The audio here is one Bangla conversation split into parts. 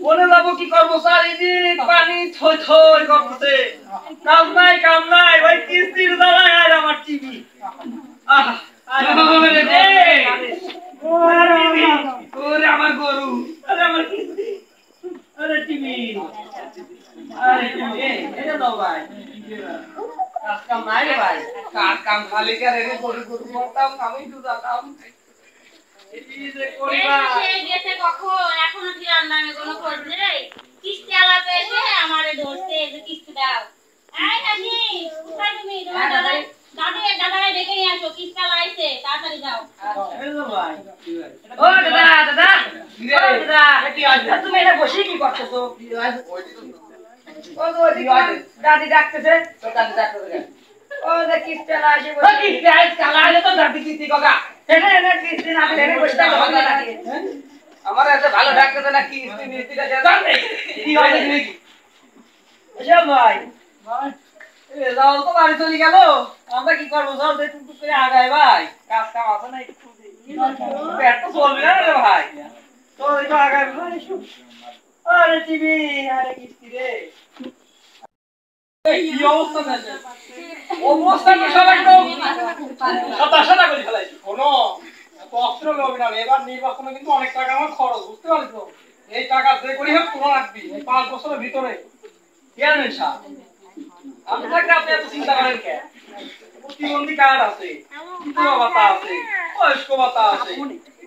বলে যাবো কি করবো চারিদিক পানি থই থই করতেছে কাম নাই ভাই কিস্তির জ্বালায় আর আমার টিভি ওরে আমার গরু আরে আমার কিস্তি আরে টিভি আরে টিভি এটা দাও ভাই কাজ কাম নাই রে ভাই কাজ কাম খালি করে রে গরু গরু করতাম আমি তো যাতাম এই যে করিবা এই গেছে কখন এখনো কি রান্না আমি কোনো খোঁজ নেই কিস্তি আলাপে এসে আমারে ধরতে এই যে কিস্তি দাও এই নানি কোথায় তুমি তোমার দাদারে ডেকে নিয়ে আসো কিস্তি লাইছে তাড়াতাড়ি যাও এই যে ভাই ও দাদা ও দাদা তুমি এটা বসে কি করতেছো ও দাদি ডাকতেছে তো দাদি ডাকতেছে ও যে কিস্তি লাইছে ও কিস্তি লাইছে তো দাদি কিস্তি কাকা এটা কিস্তি না দিলে বসে থাকো আমার এত ভালো ডাকতেছে না কিস্তি মিস্তিটা জান নেই কি হয় নাকি এসব ভাই এ যাও তো বাড়ি চলে গেল আমরা কি করবো যাও দেখুন টুক করে আগাই ভাই কাজ কাম আছে না একটু পেট তো চলবে না রে ভাই তো একটু আগাই ভাই আরে টিভি আরে কিস্তি রে এই কি অবস্থা আছে অবস্থা কি সব একদম হতাশা করে ফেলাইছি কোনো অস্ত্র লবি না এবার নির্বাচনে কিন্তু অনেক টাকা আমার খরচ বুঝতে পারছ এই টাকা যে করি হোক পুরো রাখবি এই 5 বছরের ভিতরে কেন সাহেব আমি থাকলে আপনি এত চিন্তা করেন কেন প্রতিবন্ধী কার্ড আছে বিধবা ভাতা আছে বয়স্ক ভাতা আছে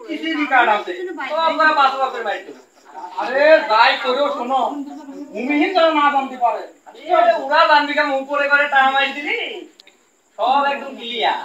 কৃষি কার্ড আছে তো আপনারা 5 বছরের বাইরে আরে যাই করেও শোনো ভূমিহীন যেন না জানতে পারে ওরা জানবি কেন উপরে করে টাকা মাইর দিলি সব একদম ক্লিয়ার